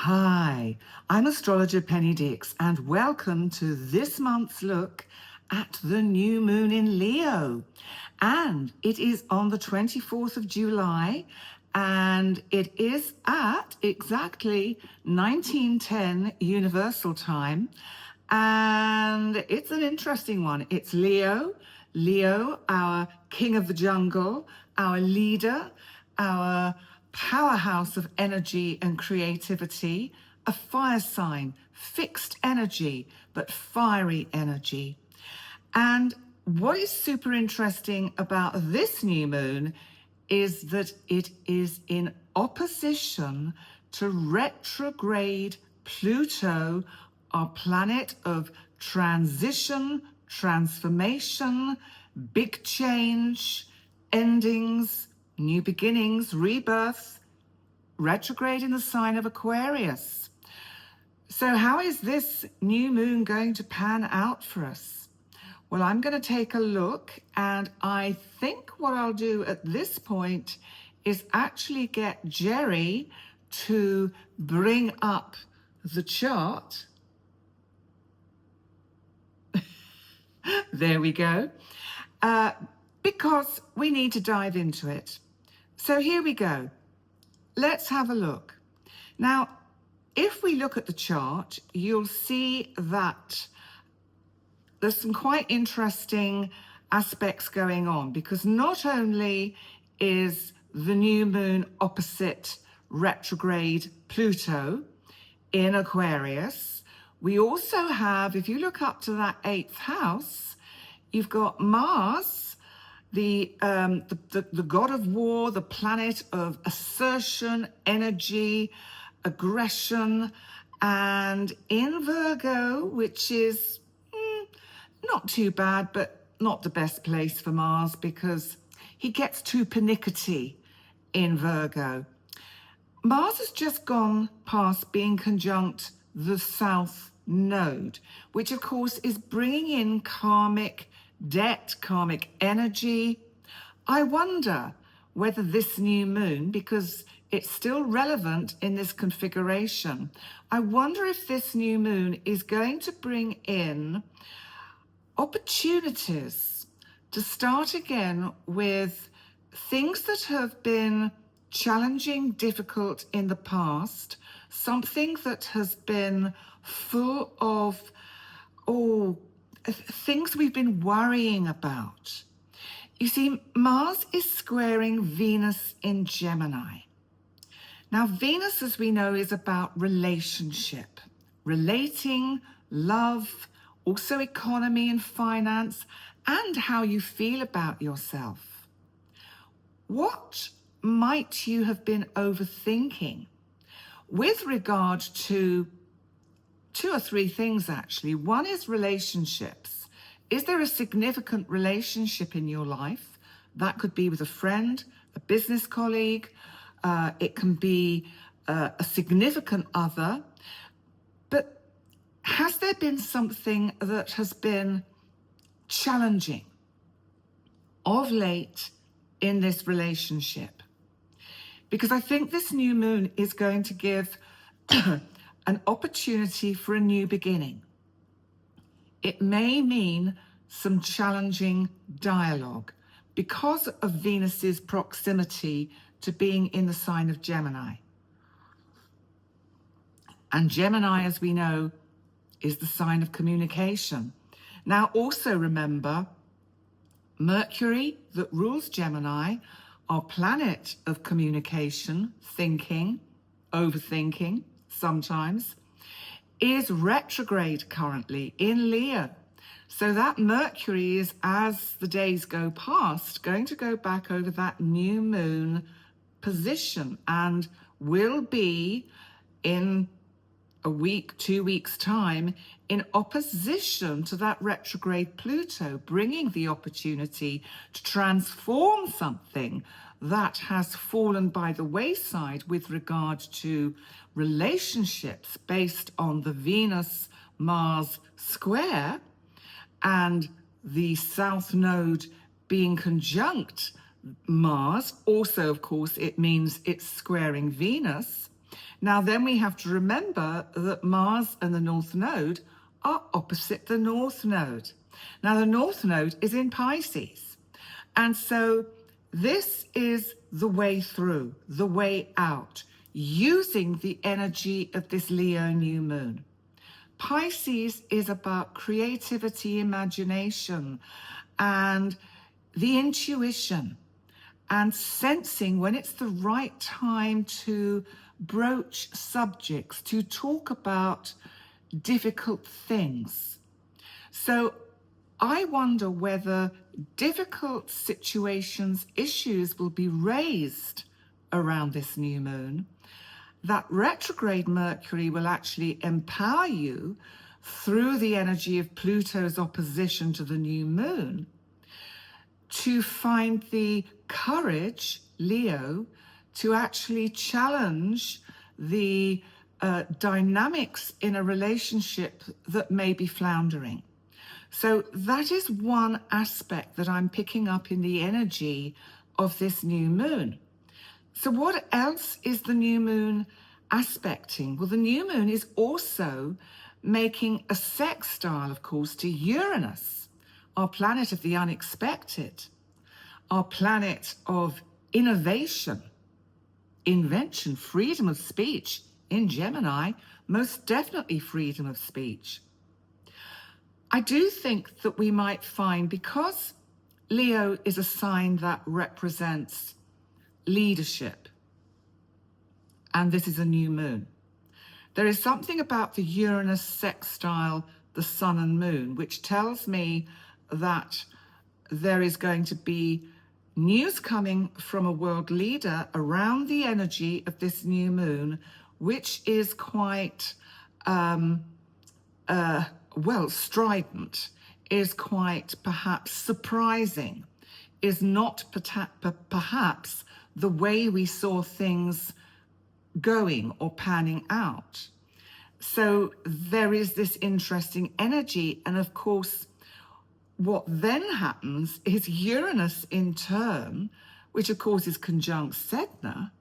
Hi, I'm Astrologer Penny Dix, and welcome to this month's look at the new moon in Leo. And it is on the 24th of July, and it is at exactly 1910 Universal Time. And it's an interesting one. It's Leo, our king of the jungle, our leader, our powerhouse of energy and creativity, a fire sign, fixed energy, but fiery energy. And what is super interesting about this new moon is that it is in opposition to retrograde Pluto, our planet of transition, transformation, big change, endings, new beginnings, rebirth, retrograde in the sign of Aquarius. So how is this new moon going to pan out for us? Well, I'm going to take a look, and I think what I'll do at this point is actually get Jerry to bring up the chart. There we go. Because we need to dive into it. So here we go. Let's have a look. Now, if we look at the chart, you'll see that there's some quite interesting aspects going on, because not only is the new moon opposite retrograde Pluto in Aquarius, we also have, if you look up to that 8th house, you've got Mars, the god of war, the planet of assertion, energy, aggression, and in Virgo, which is not too bad, but not the best place for Mars because he gets too pernickety in Virgo. Mars has just gone past being conjunct the South Node, which of course is bringing in karmic debt, karmic energy. I wonder whether this new moon, because it's still relevant in this configuration, I wonder if this new moon is going to bring in opportunities to start again with things that have been challenging, difficult in the past, something that has been full of things we've been worrying about. You see, Mars is squaring Venus in Gemini. Now, Venus, as we know, is about relationship, relating, love, also economy and finance, and how you feel about yourself. What might you have been overthinking with regard to 2 or 3 things, actually? One is relationships. Is there a significant relationship in your life? That could be with a friend, a business colleague. It can be a significant other. But has there been something that has been challenging of late in this relationship? Because I think this new moon is going to give an opportunity for a new beginning. It may mean some challenging dialogue because of Venus's proximity to being in the sign of Gemini. And Gemini, as we know, is the sign of communication. Now, also remember, Mercury, that rules Gemini, our planet of communication, thinking, overthinking sometimes, is retrograde currently in Leo. So that Mercury is, as the days go past, going to go back over that new moon position and will be in a week, 2 weeks' time, in opposition to that retrograde Pluto, bringing the opportunity to transform something that has fallen by the wayside with regard to relationships based on the Venus-Mars square and the South Node being conjunct Mars. Also, of course, it means it's squaring Venus. Now, then we have to remember that Mars and the North Node are opposite the North Node. Now, the North Node is in Pisces. And so this is the way through, the way out, using the energy of this Leo new moon. Pisces is about creativity, imagination, and the intuition, and sensing when it's the right time to broach subjects, to talk about difficult things. So I wonder whether difficult situations, issues will be raised around this new moon. That retrograde Mercury will actually empower you through the energy of Pluto's opposition to the new moon to find the courage, Leo, to actually challenge the dynamics in a relationship that may be floundering. So that is one aspect that I'm picking up in the energy of this new moon. So what else is the new moon aspecting? Well, the new moon is also making a sextile, of course, to Uranus, our planet of the unexpected, our planet of innovation, invention, freedom of speech. In Gemini, most definitely freedom of speech. I do think that we might find, because Leo is a sign that represents leadership, and this is a new moon, there is something about the Uranus sextile, the sun and moon, which tells me that there is going to be news coming from a world leader around the energy of this new moon, which is quite, strident, is quite perhaps surprising, is not perhaps the way we saw things going or panning out. So there is this interesting energy. And of course, what then happens is Uranus in turn, which of course is conjunct Sedna,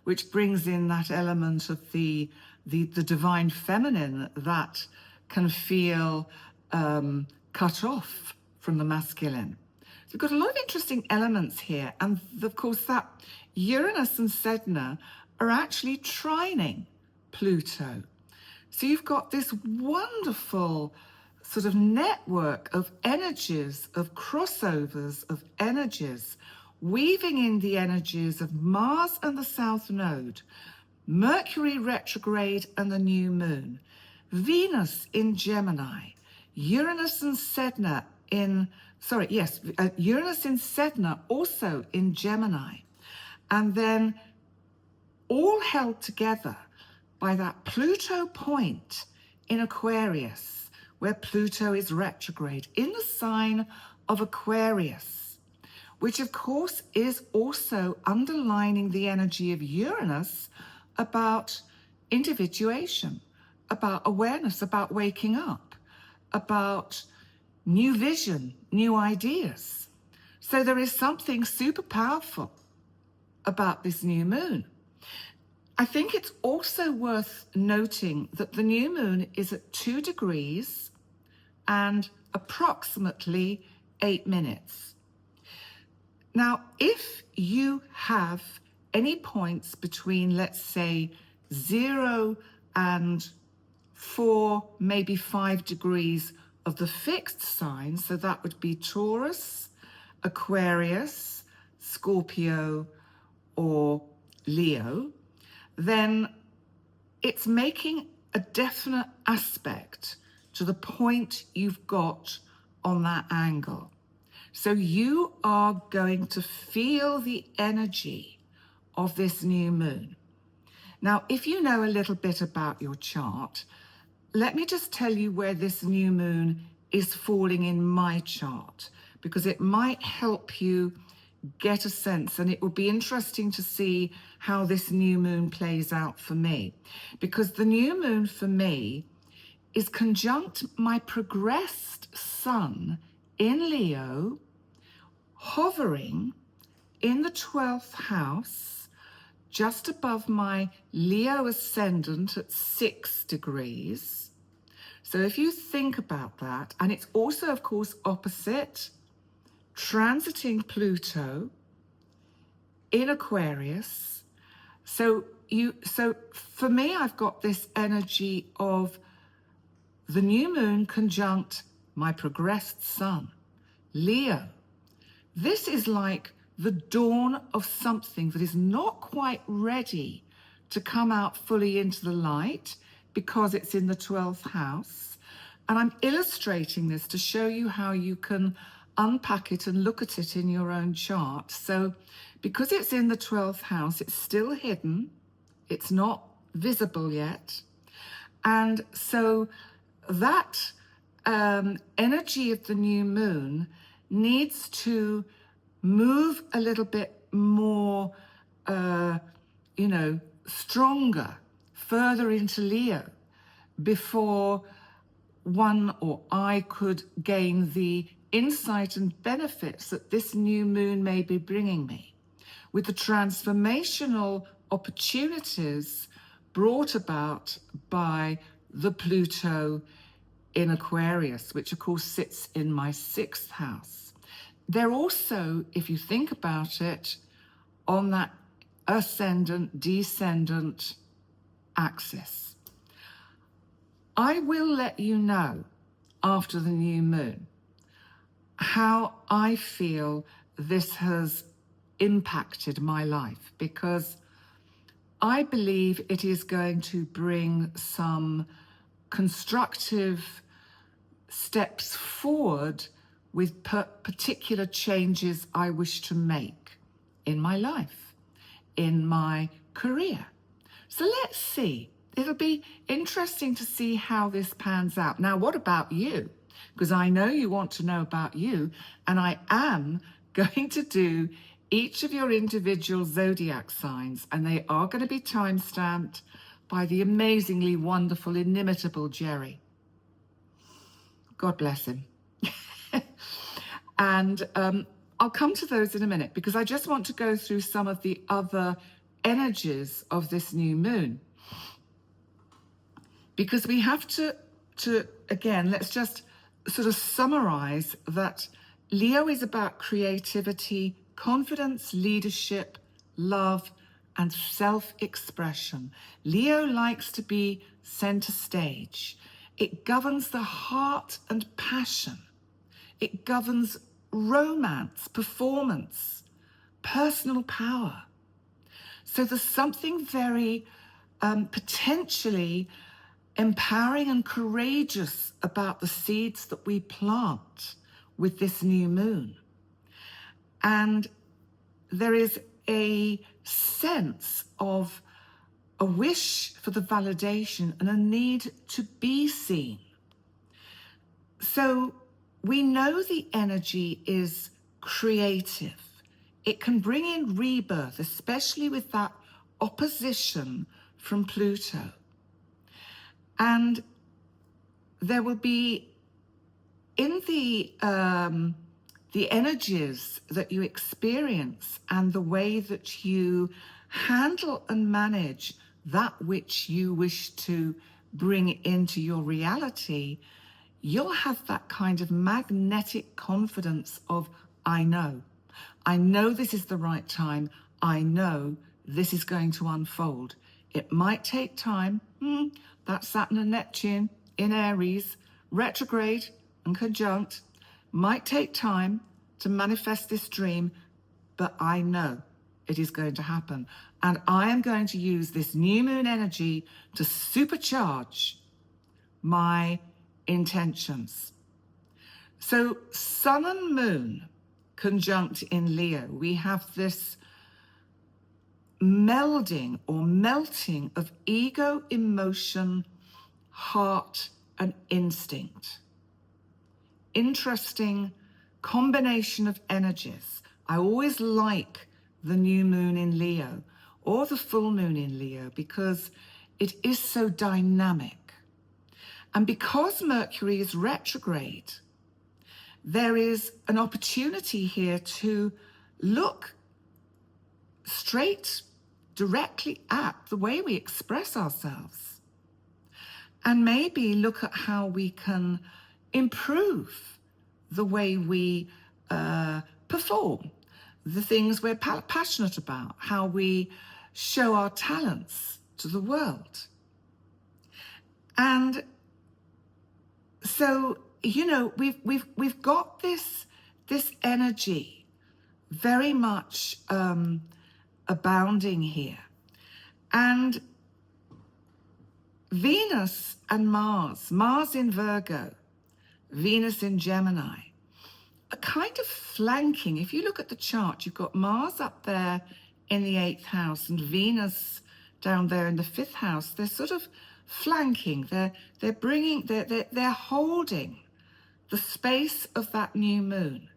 which brings in that element of the divine feminine that can feel cut off from the masculine. So we've got a lot of interesting elements here. And of course, that Uranus and Sedna are actually trining Pluto. So you've got this wonderful sort of network of energies, of crossovers of energies, weaving in the energies of Mars and the South Node, Mercury retrograde and the new moon, Venus in Gemini, Uranus and Sedna Uranus in Sedna also in Gemini, and then all held together by that Pluto point in Aquarius, where Pluto is retrograde in the sign of Aquarius, which of course is also underlining the energy of Uranus about individuation, about awareness, about waking up, about new vision, new ideas. So there is something super powerful about this new moon. I think it's also worth noting that the new moon is at 2 degrees and approximately 8 minutes. Now, if you have any points between, let's say, 0 and 4, maybe 5 degrees of the fixed sign, so that would be Taurus, Aquarius, Scorpio, or Leo, then it's making a definite aspect to the point you've got on that angle. So you are going to feel the energy of this new moon. Now, if you know a little bit about your chart, let me just tell you where this new moon is falling in my chart, because it might help you get a sense, and it will be interesting to see how this new moon plays out for me, because the new moon for me is conjunct my progressed sun in Leo, hovering in the 12th house, just above my Leo ascendant at 6 degrees. So if you think about that, and it's also, of course, opposite, transiting Pluto in Aquarius. So for me, I've got this energy of the new moon conjunct my progressed sun, Leo. This is like the dawn of something that is not quite ready to come out fully into the light because it's in the 12th house. And I'm illustrating this to show you how you can unpack it and look at it in your own chart. So because it's in the 12th house, it's still hidden. It's not visible yet. And so that energy of the new moon needs to move a little bit more, stronger, further into Leo before one or I could gain the insight and benefits that this new moon may be bringing me, with the transformational opportunities brought about by the Pluto in Aquarius, which of course sits in my 6th house. They're also, if you think about it, on that ascendant-descendant axis. I will let you know after the new moon how I feel this has impacted my life, because I believe it is going to bring some constructive steps forward with particular changes I wish to make in my life, in my career. So let's see. It'll be interesting to see how this pans out. Now, what about you? Because I know you want to know about you, and I am going to do each of your individual zodiac signs, and they are going to be time-stamped by the amazingly wonderful, inimitable Jerry. God bless him. And I'll come to those in a minute, because I just want to go through some of the other energies of this new moon. Because we have to again, let's just sort of summarize that Leo is about creativity, confidence, leadership, love, and self-expression. Leo likes to be center stage. It governs the heart and passion. It governs romance, performance, personal power. So there's something very potentially empowering and courageous about the seeds that we plant with this new moon. And there is a sense of a wish for the validation and a need to be seen. So we know the energy is creative. It can bring in rebirth, especially with that opposition from Pluto. And there will be, in the energies that you experience and the way that you handle and manage that which you wish to bring into your reality, you'll have that kind of magnetic confidence of, I know this is the right time. I know this is going to unfold. It might take time. That's Saturn and Neptune in Aries, retrograde and conjunct. Might take time to manifest this dream, but I know it is going to happen. And I am going to use this new moon energy to supercharge my intentions. So sun and moon conjunct in Leo, we have this melding or melting of ego, emotion, heart, and instinct. Interesting combination of energies. I always like the new moon in Leo or the full moon in Leo because it is so dynamic. And because Mercury is retrograde, there is an opportunity here to look straight directly at the way we express ourselves, and maybe look at how we can improve the way we perform, the things we're passionate about, how we show our talents to the world. And so, you know, we've got this energy very much abounding here. And Venus and Mars in Virgo, Venus in Gemini, are kind of flanking. If you look at the chart, you've got Mars up there in the 8th house and Venus down there in the 5th house. They're sort of flanking. They're holding the space of that new moon.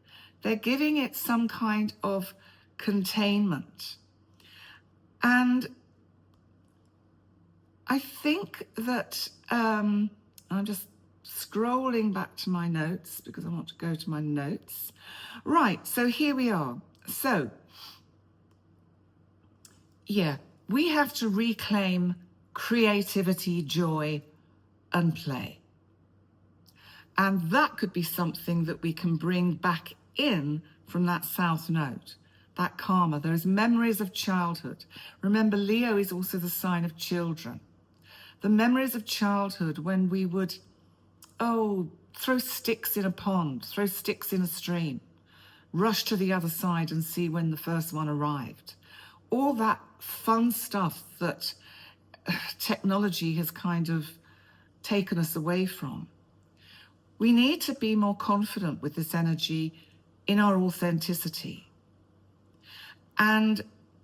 They're giving it some kind of containment. And I think that I'm just scrolling back to my notes because I want to go to my notes. Right, so here we are. So, yeah, we have to reclaim creativity, joy, and play. And that could be something that we can bring back in from that south node, that karma, those memories of childhood. Remember, Leo is also the sign of children. The memories of childhood when we would, throw sticks in a pond, throw sticks in a stream, rush to the other side and see when the first one arrived. All that fun stuff that technology has kind of taken us away from. We need to be more confident with this energy in our authenticity. And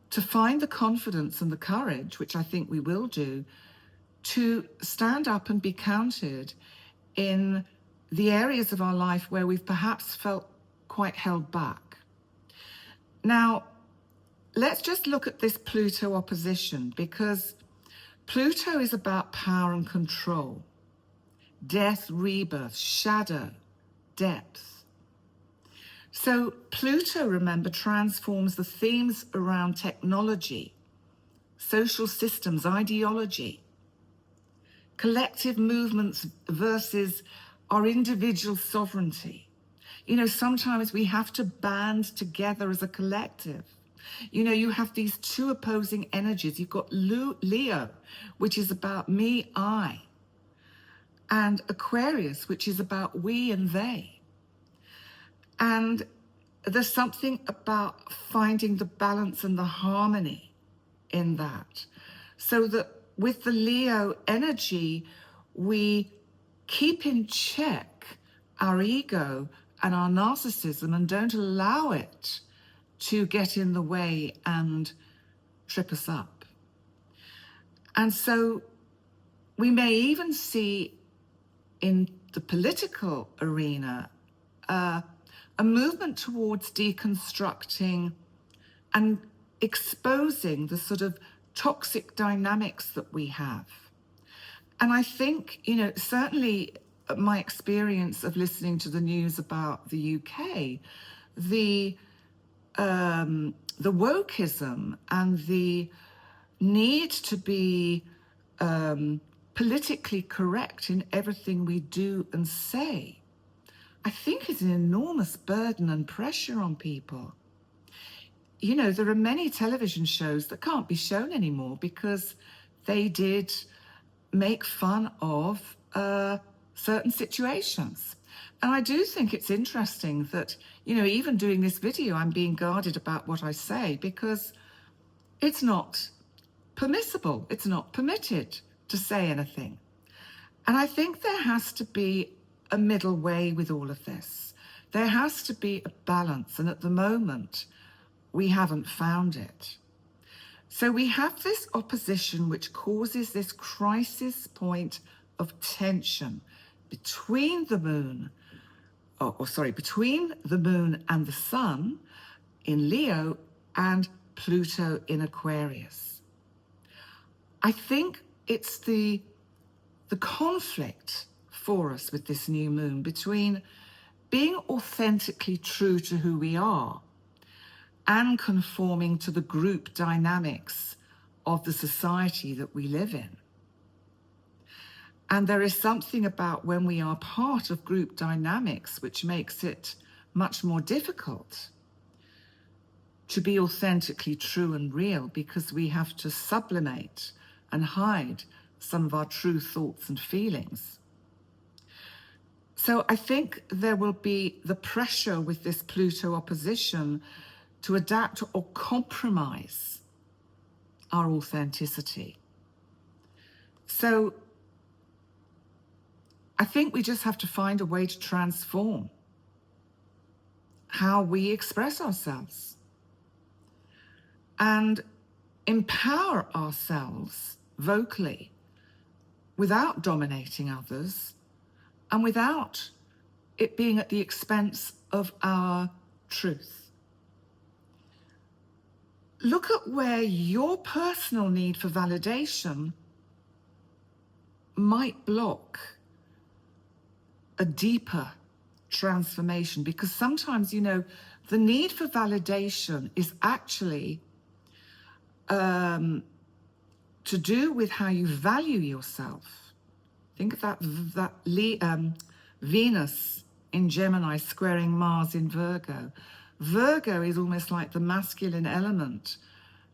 to find the confidence and the courage, which I think we will do, to stand up and be counted in the areas of our life where we've perhaps felt quite held back. Now, let's just look at this Pluto opposition, because Pluto is about power and control, death, rebirth, shadow, depth. So Pluto, remember, transforms the themes around technology, social systems, ideology, collective movements versus our individual sovereignty. You know, sometimes we have to band together as a collective. You know, you have these two opposing energies. You've got Leo, which is about me, I, and Aquarius, which is about we and they. And there's something about finding the balance and the harmony in that, so that with the Leo energy, we keep in check our ego and our narcissism and don't allow it to get in the way and trip us up. And so we may even see in the political arena a movement towards deconstructing and exposing the sort of toxic dynamics that we have. And I think, you know, certainly my experience of listening to the news about the UK, the wokeism and the need to be politically correct in everything we do and say, I think is an enormous burden and pressure on people. You know, there are many television shows that can't be shown anymore because they did make fun of certain situations. And I do think it's interesting that, you know, even doing this video, I'm being guarded about what I say because it's not permissible. It's not permitted to say anything. And I think there has to be a middle way with all of this. There has to be a balance. And at the moment, we haven't found it. So we have this opposition which causes this crisis point of tension between the moon, between the moon and the sun in Leo and Pluto in Aquarius. I think it's the conflict for us with this new moon between being authentically true to who we are and conforming to the group dynamics of the society that we live in. And there is something about when we are part of group dynamics which makes it much more difficult to be authentically true and real, because we have to sublimate and hide some of our true thoughts and feelings. So I think there will be the pressure with this Pluto opposition to adapt or compromise our authenticity. So I think we just have to find a way to transform how we express ourselves and empower ourselves vocally without dominating others and without it being at the expense of our truth. Look at where your personal need for validation might block a deeper transformation, because sometimes, you know, the need for validation is actually to do with how you value yourself. Think of that Venus in Gemini squaring Mars in Virgo. Virgo is almost like the masculine element,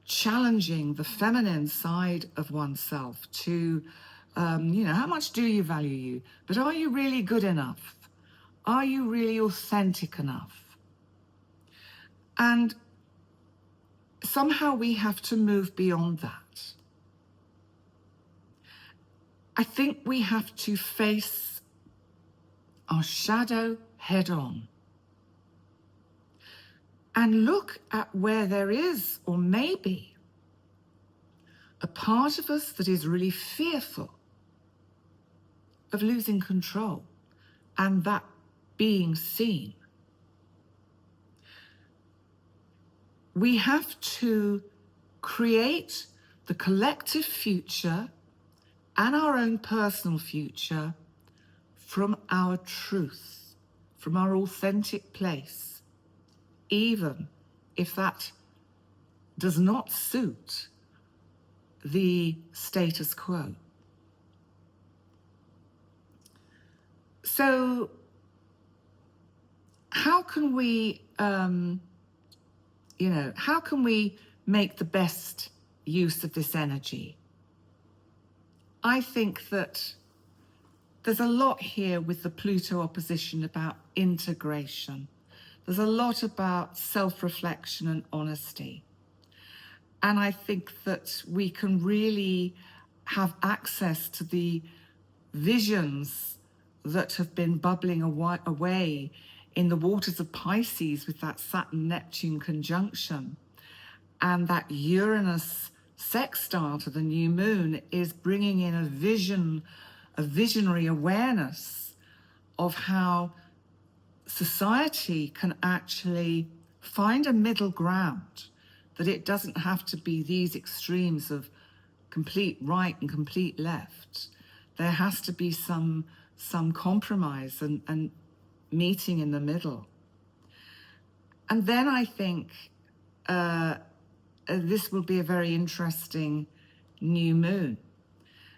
challenging the feminine side of oneself to, you know, how much do you value you? But are you really good enough? Are you really authentic enough? And somehow we have to move beyond that. I think we have to face our shadow head on and look at where there is, or maybe, a part of us that is really fearful of losing control and that being seen. We have to create the collective future and our own personal future from our truth, from our authentic place, even if that does not suit the status quo. So how can we, how can we make the best use of this energy? I think that there's a lot here with the Pluto opposition about integration. There's a lot about self-reflection and honesty. And I think that we can really have access to the visions that have been bubbling away in the waters of Pisces with that Saturn-Neptune conjunction. And that Uranus sextile to the new moon is bringing in a visionary awareness of how society can actually find a middle ground, that it doesn't have to be these extremes of complete right and complete left. There has to be some compromise and meeting in the middle. And then I think this will be a very interesting new moon.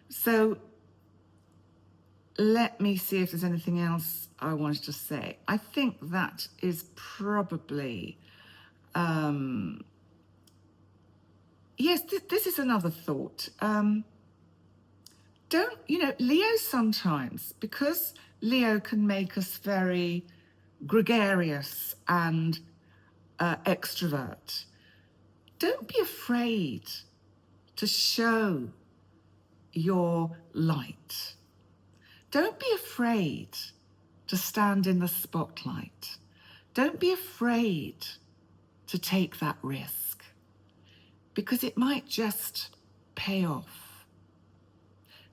So let me see if there's anything else I wanted to say. I think that is probably, yes, this is another thought. Leo sometimes, because Leo can make us very gregarious and extrovert, don't be afraid to show your light. Don't be afraid to stand in the spotlight. Don't be afraid to take that risk, because it might just pay off.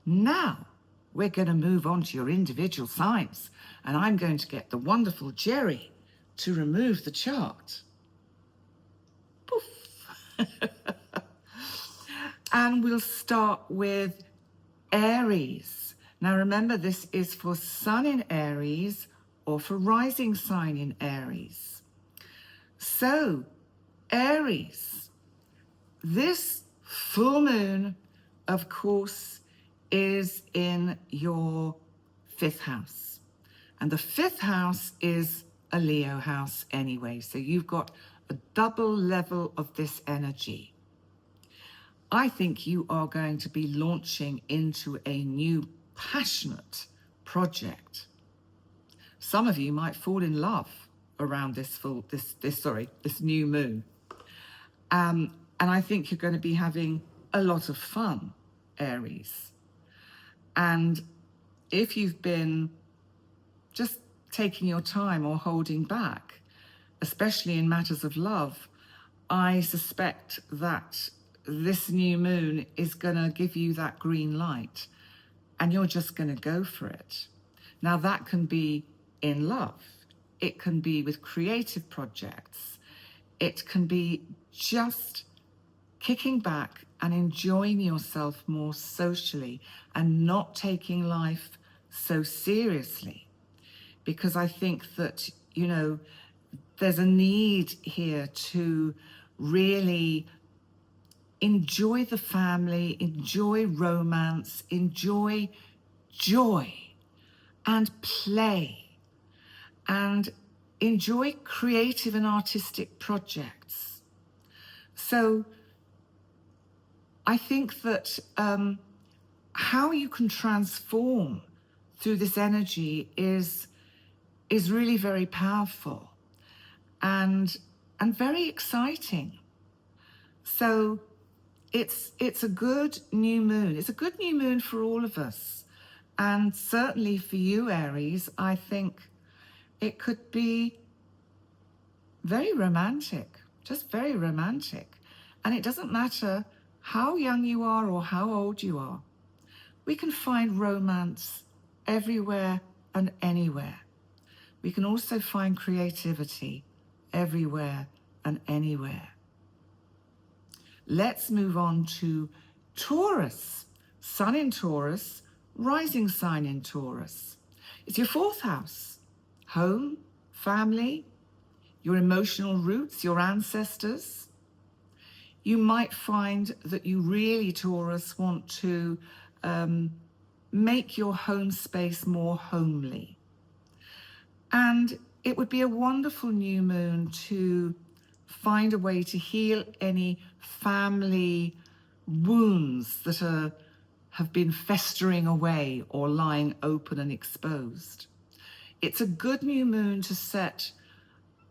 Now, we're going to move on to your individual signs, and I'm going to get the wonderful Jerry to remove the chart. Poof. And we'll start with Aries. Now remember, this is for Sun in Aries or for rising sign in Aries. So, Aries, this full moon, of course, is in your 5th house. And the 5th house is a Leo house anyway. So you've got a double level of this energy. I think you are going to be launching into a new passionate project. Some of you might fall in love around this new moon. And I think you're going to be having a lot of fun, Aries. And if you've been just taking your time or holding back, especially in matters of love, I suspect that this new moon is going to give you that green light and you're just going to go for it. Now, that can be in love. It can be with creative projects. It can be just kicking back and enjoying yourself more socially and not taking life so seriously. Because I think that, you know, there's a need here to really enjoy the family, enjoy romance, enjoy joy and play, and enjoy creative and artistic projects. So I think that how you can transform through this energy is really very powerful and very exciting. So it's a good new moon. It's a good new moon for all of us. And certainly for you, Aries, I think it could be very romantic, just very romantic. And it doesn't matter how young you are or how old you are. We can find romance everywhere and anywhere. We can also find creativity everywhere and anywhere. Let's move on to Taurus. Sun in Taurus, rising sign in Taurus. It's your 4th house. Home, family, your emotional roots, your ancestors. You might find that you really, Taurus, want to make your home space more homely. And it would be a wonderful new moon to find a way to heal any family wounds that have been festering away or lying open and exposed. It's a good new moon to set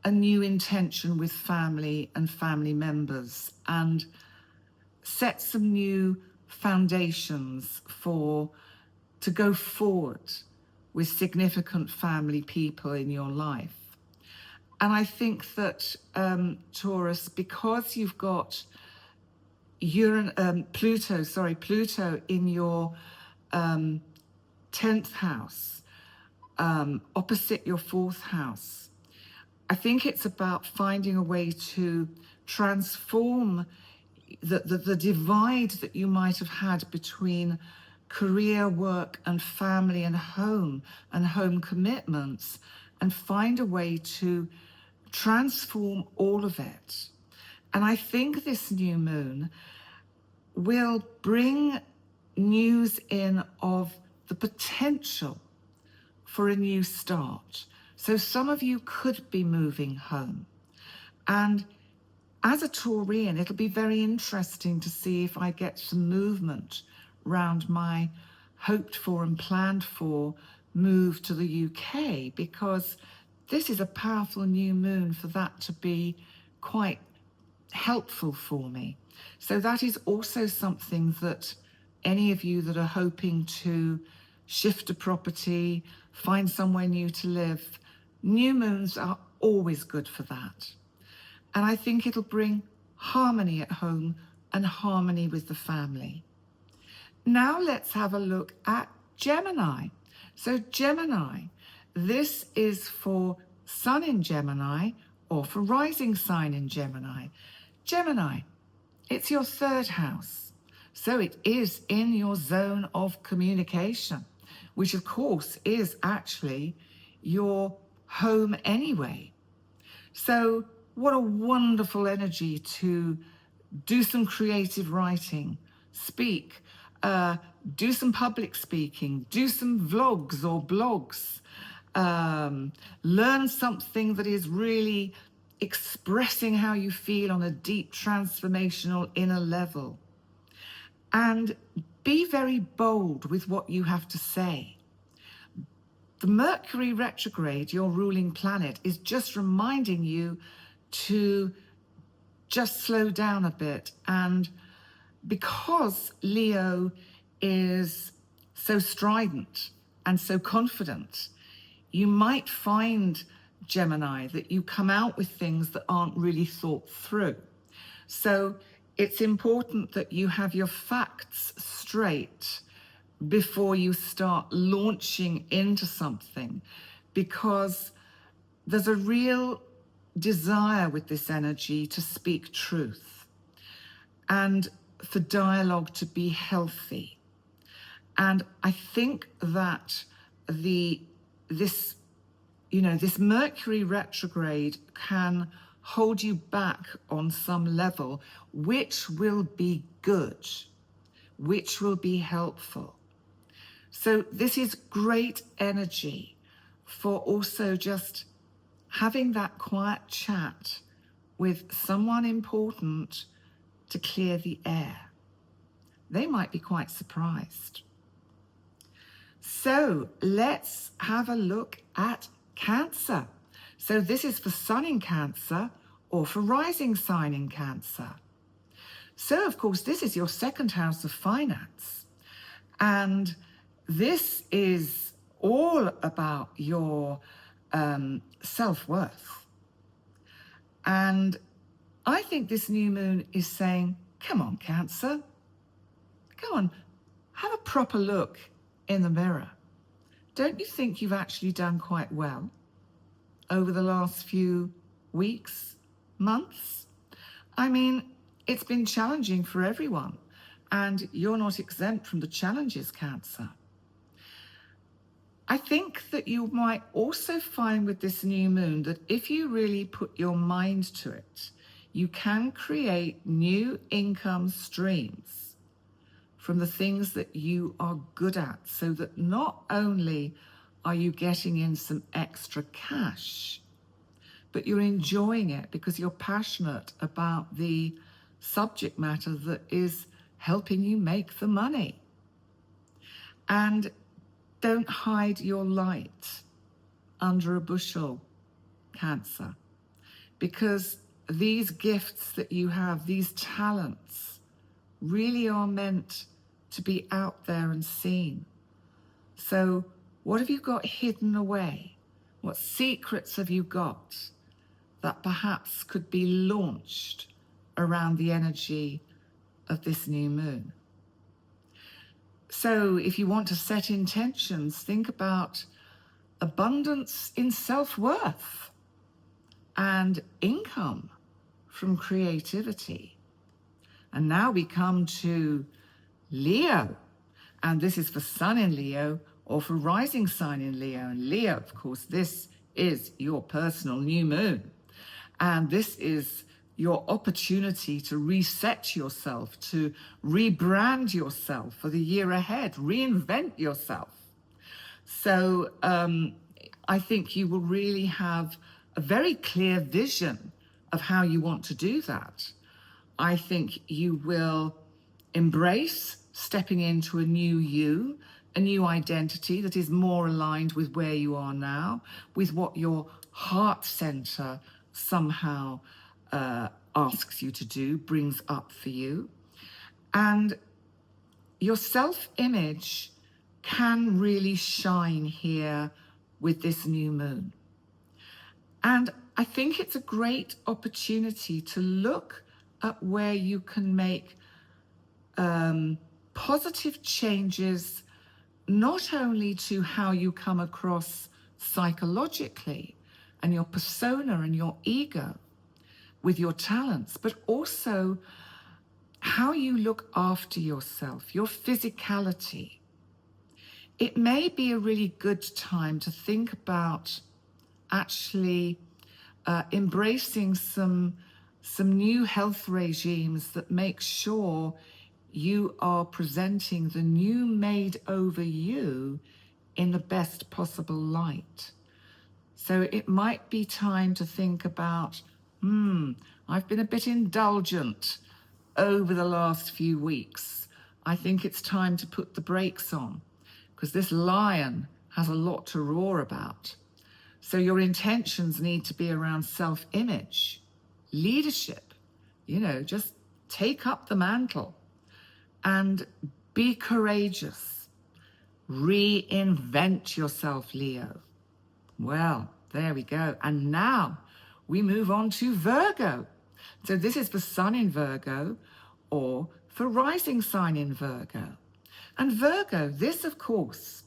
a new intention with family and family members and set some new foundations to go forward with significant family people in your life. And I think that Taurus, because you've got Pluto in your 10th house, opposite your 4th house, I think it's about finding a way to transform the divide that you might have had between career, work, and family and home commitments, and find a way to transform all of it. And I think this new moon will bring news in of the potential for a new start. So some of you could be moving home. And as a Taurian, it'll be very interesting to see if I get some movement around my hoped for and planned for move to the UK, because this is a powerful new moon for that to be quite helpful for me. So that is also something that any of you that are hoping to shift a property, find somewhere new to live, new moons are always good for that. And I think it'll bring harmony at home and harmony with the family. Now let's have a look at Gemini. So Gemini, this is for Sun in Gemini or for rising sign in Gemini. Gemini, it's your 3rd house. So it is in your zone of communication, which of course is actually your home anyway. So what a wonderful energy to do some creative writing, speak, do some public speaking, do some vlogs or blogs, learn something that is really expressing how you feel on a deep transformational inner level. And be very bold with what you have to say. The Mercury retrograde, your ruling planet, is just reminding you to just slow down a bit. And because Leo is so strident and so confident, you might find, Gemini, that you come out with things that aren't really thought through. So it's important that you have your facts straight before you start launching into something, because there's a real desire with this energy to speak truth and for dialogue to be healthy. And I think that this Mercury retrograde can hold you back on some level, which will be good, which will be helpful. So this is great energy for also just having that quiet chat with someone important to clear the air. They might be quite surprised. So let's have a look at Cancer. So this is for Sun in Cancer or for rising sign in Cancer. So of course, this is your second house of finance. And this is all about your self-worth. And I think this new moon is saying, come on, Cancer, come on, have a proper look in the mirror. Don't you think you've actually done quite well over the last few weeks, months? I mean, it's been challenging for everyone, and you're not exempt from the challenges, Cancer. I think that you might also find with this new moon that if you really put your mind to it, you can create new income streams from the things that you are good at, so that not only are you getting in some extra cash, but you're enjoying it because you're passionate about the subject matter that is helping you make the money. And don't hide your light under a bushel, Cancer, because these gifts that you have, these talents, really are meant to be out there and seen. So what have you got hidden away? What secrets have you got that perhaps could be launched around the energy of this new moon? So if you want to set intentions, think about abundance in self-worth and income from creativity. And now we come to Leo, and this is for Sun in Leo or for rising sign in Leo. And Leo, of course, this is your personal new moon. And this is your opportunity to reset yourself, to rebrand yourself for the year ahead, reinvent yourself. So I think you will really have a very clear vision of how you want to do that. I think you will embrace stepping into a new you, a new identity that is more aligned with where you are now, with what your heart center somehow asks you to do, brings up for you. And your self-image can really shine here with this new moon. And I think it's a great opportunity to look at where you can make positive changes, not only to how you come across psychologically and your persona and your ego with your talents, but also how you look after yourself, your physicality. It may be a really good time to think about actually embracing some some new health regimes that make sure you are presenting the new made over you in the best possible light. So it might be time to think about, I've been a bit indulgent over the last few weeks. I think it's time to put the brakes on, because this lion has a lot to roar about. So your intentions need to be around self-image, leadership, just take up the mantle and be courageous. Reinvent yourself, Leo. Well, there we go. And now we move on to Virgo. So this is for Sun in Virgo or for rising sign in Virgo. And Virgo, this, of course,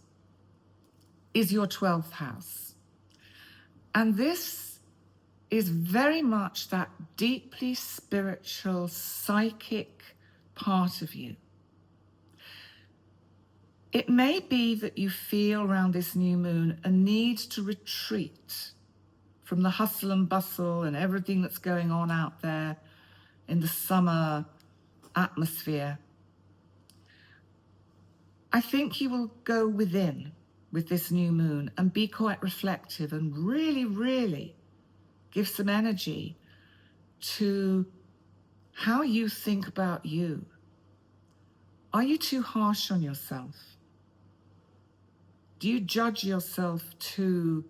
is your 12th house. And this is very much that deeply spiritual, psychic part of you. It may be that you feel around this new moon a need to retreat from the hustle and bustle and everything that's going on out there in the summer atmosphere. I think you will go within with this new moon and be quite reflective and really, really give some energy to how you think about you. Are you too harsh on yourself? Do you judge yourself too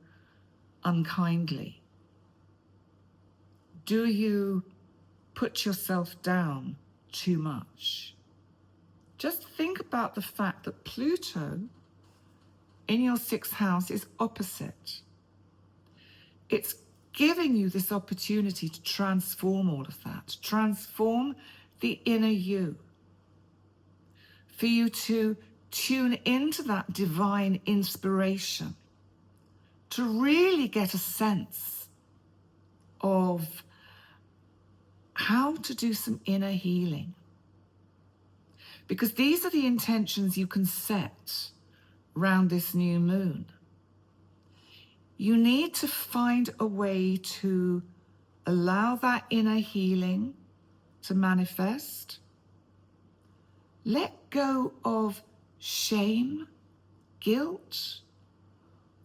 unkindly? Do you put yourself down too much? Just think about the fact that Pluto in your 6th house is opposite. It's giving you this opportunity to transform all of that, to transform the inner you, for you to tune into that divine inspiration, to really get a sense of how to do some inner healing. Because these are the intentions you can set around this new moon. You need to find a way to allow that inner healing to manifest. Let go of shame, guilt,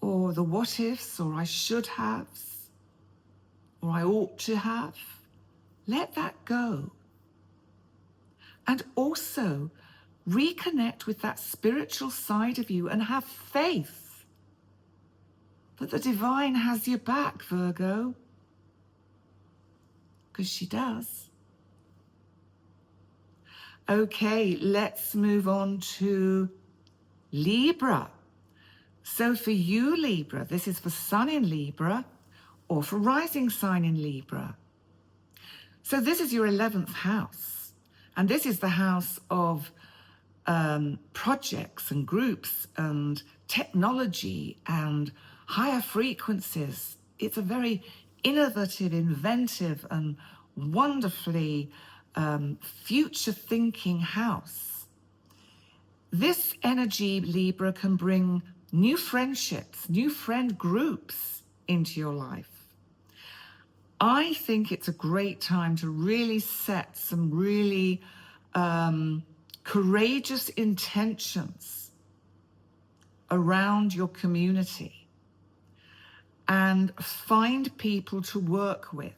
or the what ifs, or I should haves, or I ought to have. Let that go. And also reconnect with that spiritual side of you and have faith that the divine has your back, Virgo, because she does. Okay, let's move on to Libra. So for you, Libra, this is for Sun in Libra or for rising sign in Libra. So this is your 11th house. And this is the house of projects and groups and technology and higher frequencies. It's a very innovative, inventive, and wonderfully future-thinking house. This energy, Libra, can bring new friendships, new friend groups into your life. I think it's a great time to really set some really courageous intentions around your community and find people to work with.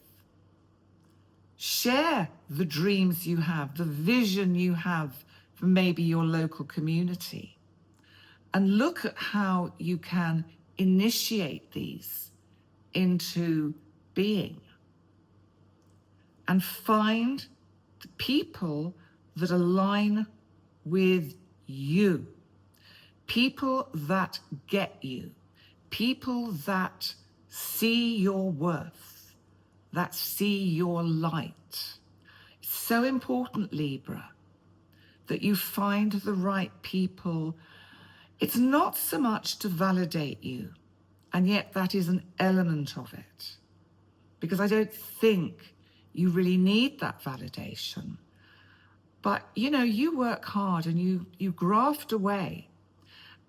Share the dreams you have, the vision you have for maybe your local community, and look at how you can initiate these into being. And find the people that align with you, people that get you, people that see your worth, that see your light. It's so important, Libra, that you find the right people. It's not so much to validate you, and yet that is an element of it, because I don't think you really need that validation. But, you work hard and you graft away.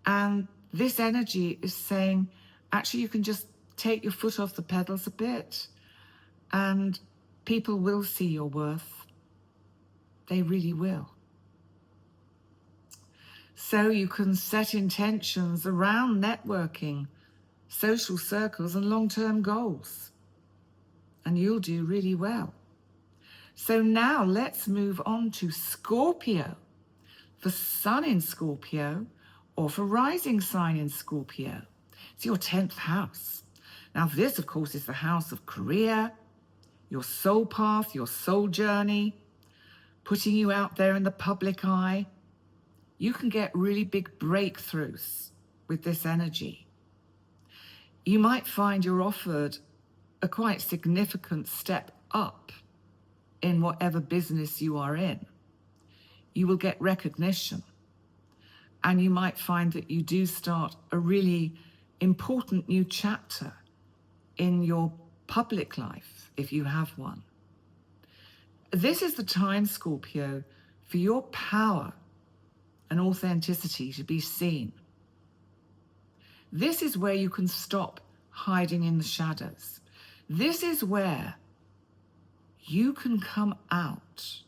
And this energy is saying, actually, you can just take your foot off the pedals a bit and People will see your worth. They really will. So you can set intentions around networking, social circles, and long-term goals. And you'll do really well. So now let's move on to Scorpio. For Sun in Scorpio, or for rising sign in Scorpio. It's your 10th house. Now this, of course, is the house of career, your soul path, your soul journey, putting you out there in the public eye. You can get really big breakthroughs with this energy. You might find you're offered a quite significant step up in whatever business you are in. You will get recognition, and you might find that you do start a really important new chapter in your public life, if you have one. This is the time, Scorpio, for your power and authenticity to be seen. This is where you can stop hiding in the shadows. This is where you can come out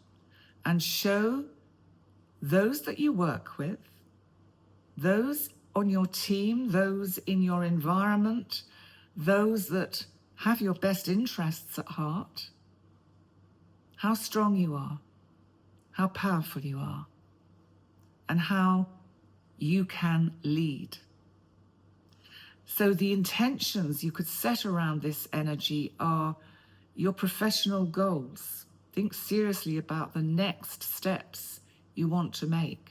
and show those that you work with, those on your team, those in your environment, those that have your best interests at heart, how strong you are, how powerful you are, and how you can lead. So the intentions you could set around this energy are your professional goals. Think seriously about the next steps you want to make.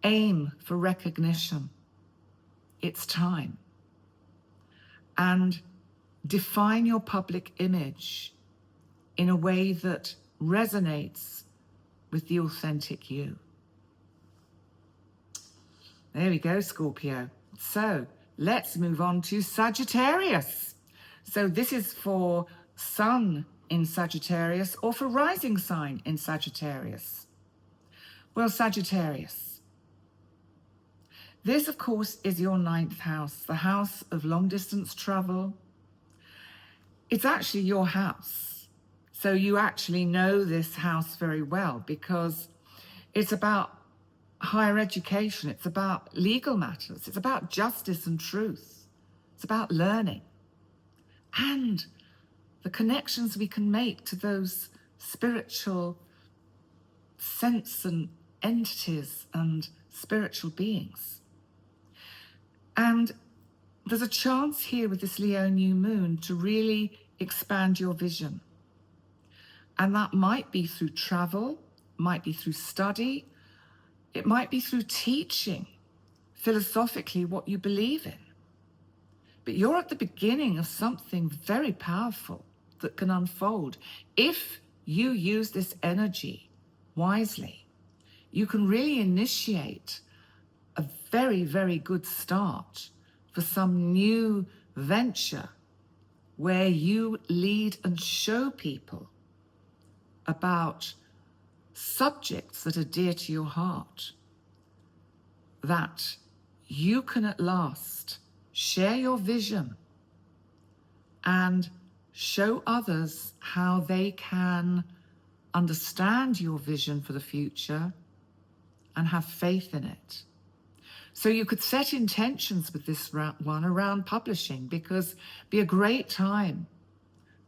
Aim for recognition. It's time. And define your public image in a way that resonates with the authentic you. There we go, Scorpio. So let's move on to Sagittarius. So this is for Sun in Sagittarius or for rising sign in Sagittarius. Well, Sagittarius. This, of course, is your 9th house, the house of long-distance travel. It's actually your house. So you actually know this house very well because it's about higher education. It's about legal matters. It's about justice and truth. It's about learning. And the connections we can make to those spiritual sense and entities and spiritual beings. And there's a chance here with this Leo new moon to really expand your vision. And that might be through travel, might be through study, it might be through teaching philosophically what you believe in. But you're at the beginning of something very powerful that can unfold. If you use this energy wisely, you can really initiate a very, very good start for some new venture where you lead and show people about subjects that are dear to your heart, that you can at last share your vision and show others how they can understand your vision for the future and have faith in it. So you could set intentions with this one around publishing, because it'd be a great time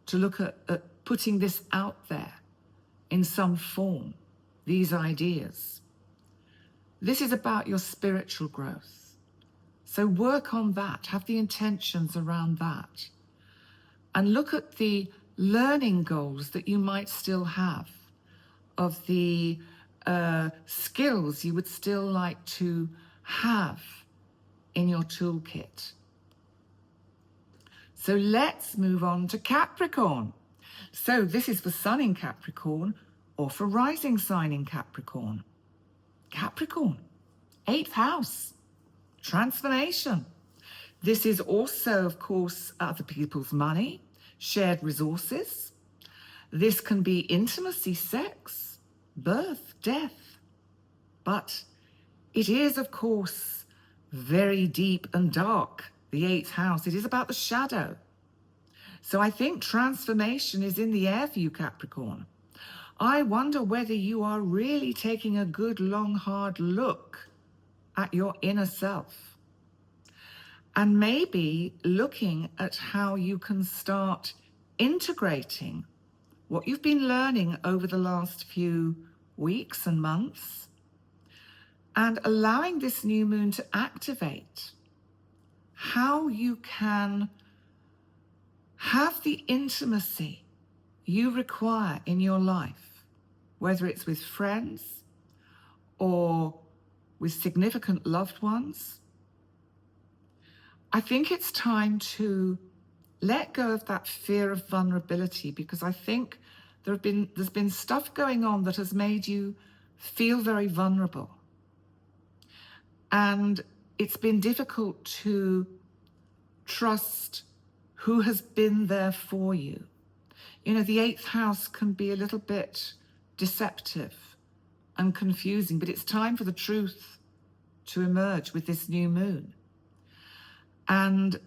to look at putting this out there in some form, these ideas. This is about your spiritual growth. So work on that, have the intentions around that. And look at the learning goals that you might still have, of the skills you would still like to have in your toolkit. So let's move on to Capricorn. So this is for Sun in Capricorn or for rising sign in Capricorn. Capricorn, 8th house, transformation. This is also, of course, other people's money, shared resources. This can be intimacy, sex, birth, death. But it is, of course, very deep and dark, the 8th house. It is about the shadow. So I think transformation is in the air for you, Capricorn. I wonder whether you are really taking a good, long, hard look at your inner self, and maybe looking at how you can start integrating what you've been learning over the last few weeks and months, and allowing this new moon to activate how you can have the intimacy you require in your life, whether it's with friends or with significant loved ones. I think it's time to let go of that fear of vulnerability, because I think there's been stuff going on that has made you feel very vulnerable. And it's been difficult to trust who has been there for you. You know, the 8th house can be a little bit deceptive and confusing, but it's time for the truth to emerge with this new moon. And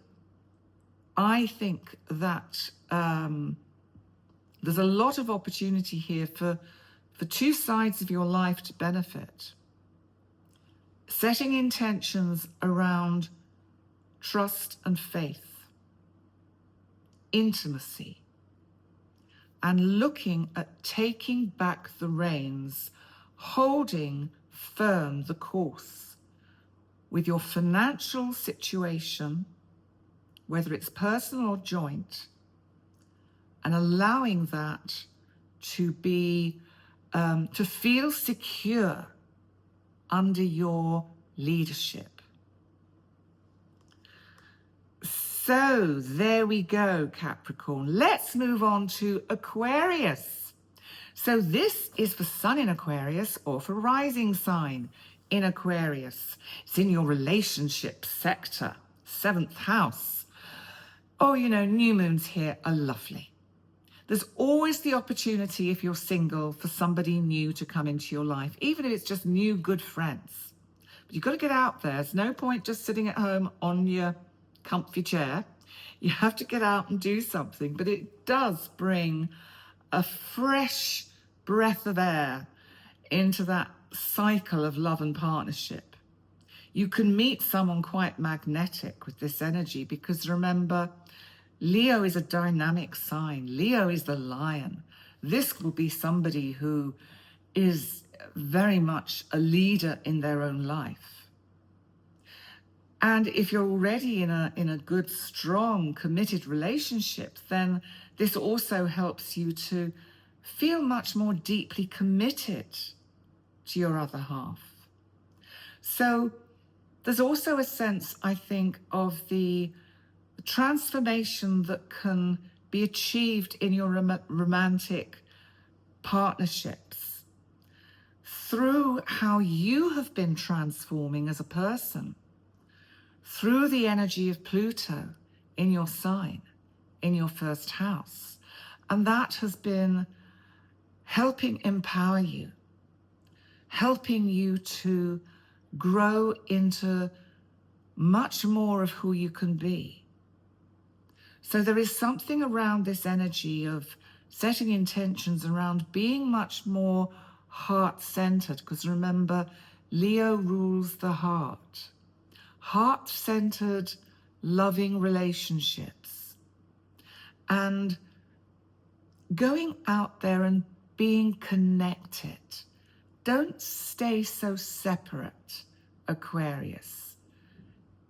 I think that there's a lot of opportunity here for two sides of your life to benefit. Setting intentions around trust and faith, intimacy, and looking at taking back the reins, holding firm the course with your financial situation, whether it's personal or joint, and allowing that to be, to feel secure under your leadership. So there we go, Capricorn. Let's move on to Aquarius. So this is for Sun in Aquarius or for rising sign in Aquarius. It's in your relationship sector, 7th house. Oh, you know, new moons here are lovely. There's always the opportunity, if you're single, for somebody new to come into your life, even if it's just new good friends. But you've got to get out there. There's no point just sitting at home on your comfy chair. You have to get out and do something. But it does bring a fresh breath of air into that cycle of love and partnership. You can meet someone quite magnetic with this energy, because remember, Leo is a dynamic sign. Leo is the lion. This will be somebody who is very much a leader in their own life. And if you're already in a good, strong, committed relationship, then this also helps you to feel much more deeply committed to your other half. So there's also a sense, I think, of the transformation that can be achieved in your romantic partnerships through how you have been transforming as a person, through the energy of Pluto in your sign, in your 1st house. And that has been helping empower you, helping you to grow into much more of who you can be. So there is something around this energy of setting intentions around being much more heart-centered, because remember, Leo rules the heart. Heart-centered, loving relationships. And going out there and being connected. Don't stay so separate, Aquarius.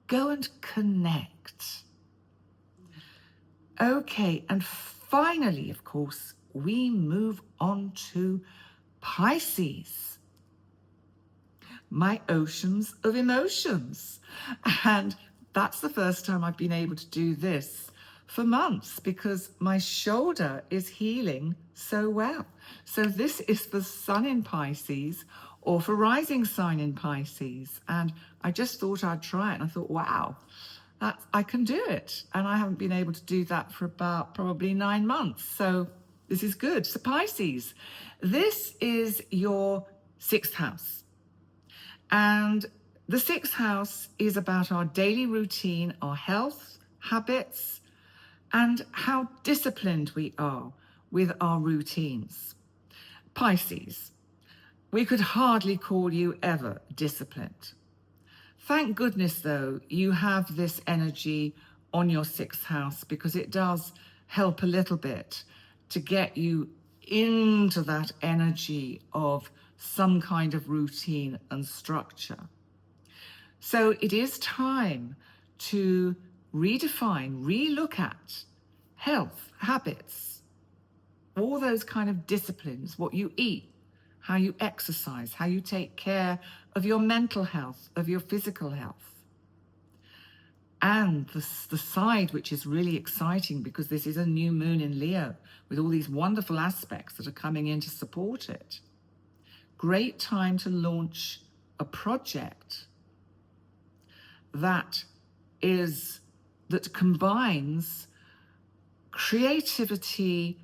Go and connect. Okay, and finally, of course, we move on to Pisces, my oceans of emotions. And that's the first time I've been able to do this for months, because my shoulder is healing so well. So this is for Sun in Pisces or for rising sign in Pisces. And I just thought I'd try it. And I thought, wow, I can do it. And I haven't been able to do that for about probably 9 months. So this is good. So Pisces, this is your 6th house. And the 6th house is about our daily routine, our health, habits, and how disciplined we are with our routines. Pisces, we could hardly call you ever disciplined. Thank goodness, though, you have this energy on your sixth house, because it does help a little bit to get you into that energy of some kind of routine and structure. So it is time to redefine, relook at health, habits, all those kind of disciplines, what you eat, how you exercise, how you take care of your mental health, of your physical health. And the side which is really exciting, because this is a new moon in Leo with all these wonderful aspects that are coming in to support it. Great time to launch a project that combines creativity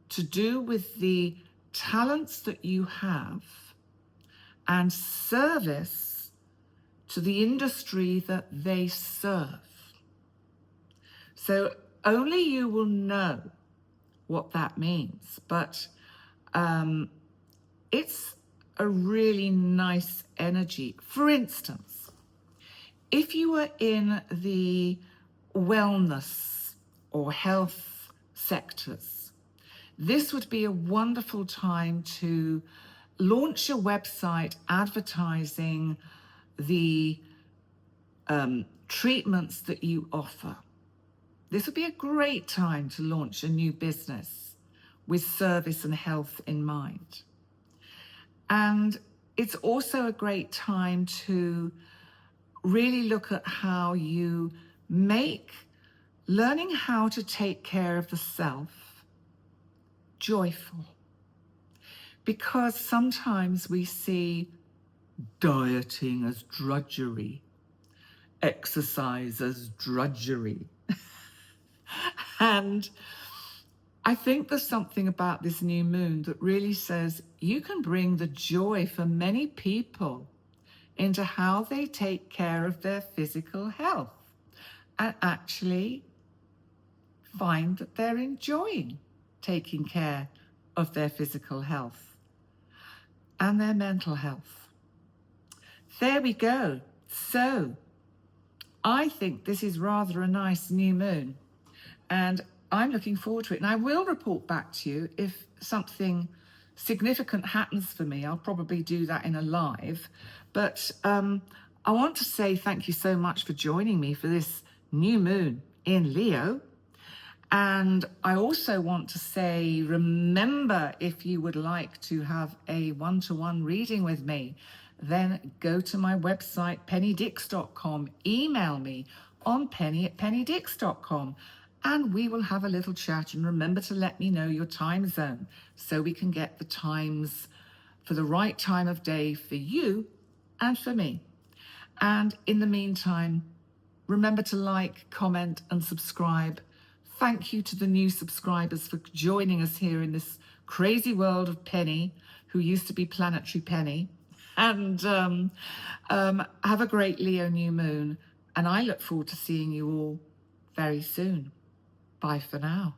to do with the talents that you have and service to the industry that they serve. So only you will know what that means, but it's a really nice energy. For instance, if you were in the wellness or health sectors, this would be a wonderful time to launch your website advertising the treatments that you offer. This would be a great time to launch a new business with service and health in mind. And it's also a great time to really look at how you make learning how to take care of the self joyful. Because sometimes we see dieting as drudgery, exercise as drudgery. And I think there's something about this new moon that really says you can bring the joy for many people into how they take care of their physical health and actually find that they're enjoying taking care of their physical health and their mental health. There we go. So I think this is rather a nice new moon, and I'm looking forward to it. And I will report back to you if something significant happens for me. I'll probably do that in a live. But I want to say thank you so much for joining me for this new moon in Leo. And I also want to say, remember, if you would like to have a one-to-one reading with me, then go to my website, pennydix.com. Email me on penny@pennydix.com. And we will have a little chat. And remember to let me know your time zone so we can get the times for the right time of day for you and for me. And in the meantime, remember to like, comment, and subscribe. Thank you to the new subscribers for joining us here in this crazy world of Penny, who used to be Planetary Penny. And have a great Leo new moon. And I look forward to seeing you all very soon. Bye for now.